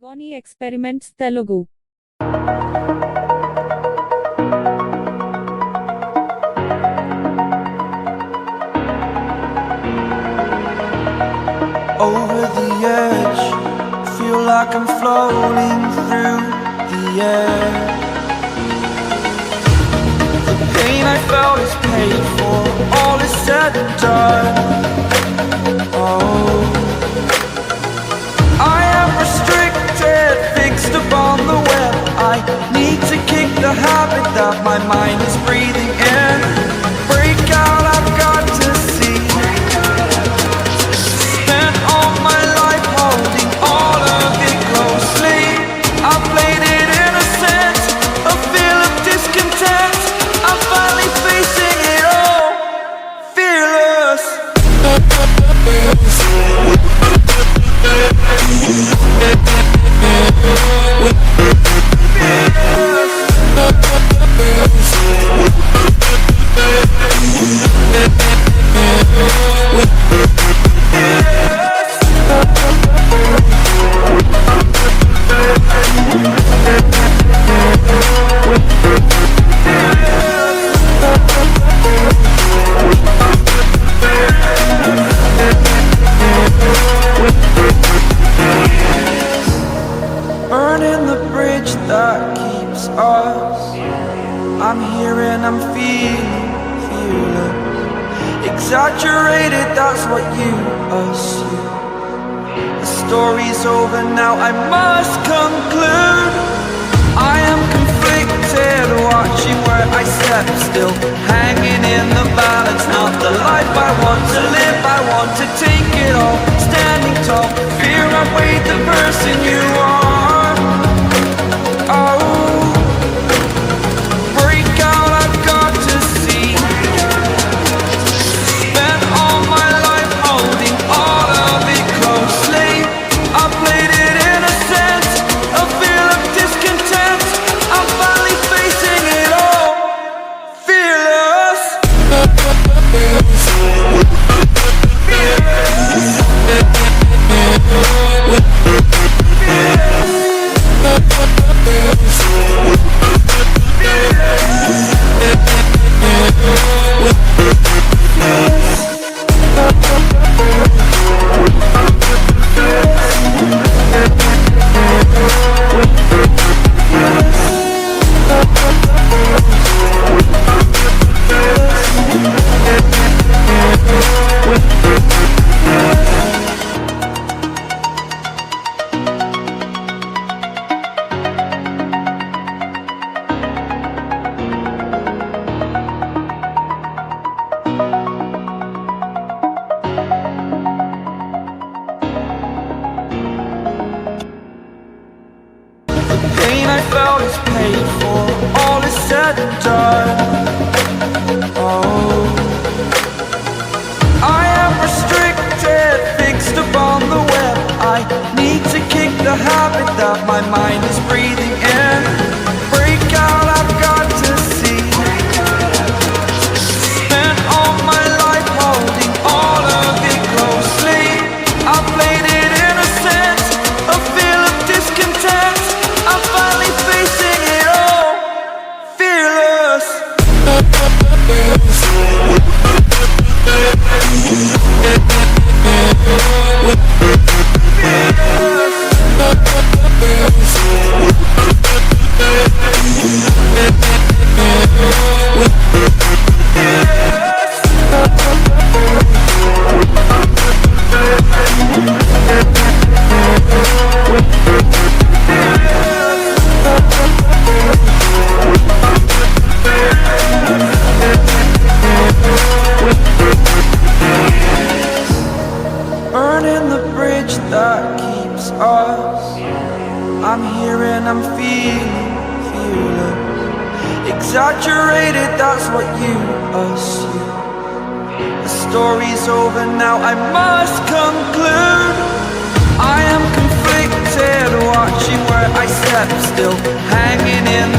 Bonnie Experiments Telugu. Over the edge, feel like I'm floating through the air. The pain I felt is paid for, all is said and done. Oh, I am restricted, fixed upon the web. I need to kick the habit that my mind is breathing in. Break out, I've got to see. Spent all my life holding all of it closely. I played it innocent, a feel of discontent. I'm finally facing it all, fearless. Burning the bridge that keeps us. I'm here and I'm feeling fearless. Exaggerated, that's what you assume. The story's over now, I must conclude. I am conflicted, watching where I step still, hanging in the balance. Not the life I want to live, I want to take it all. Standing tall, fear I've weighed the person you are. Oh, break out, I've got to see. Spent all my life holding all of it closely. I played it innocent, a feel of discontent. I'm finally facing it all, fearless. Pain I felt is paid for, all is said and done. Oh, I am restricted, fixed upon the web. I need to kick the habit that my mind is breathing in. Break out, I've got to see. Spent all my life holding all of it closely. I played it innocent, a feel of discontent. I'm finally facing it all, fearless. Burning the bridge that keeps us. I'm here and I'm feeling fearless. Exaggerated, that's what you assume. The story's over now, I must conclude.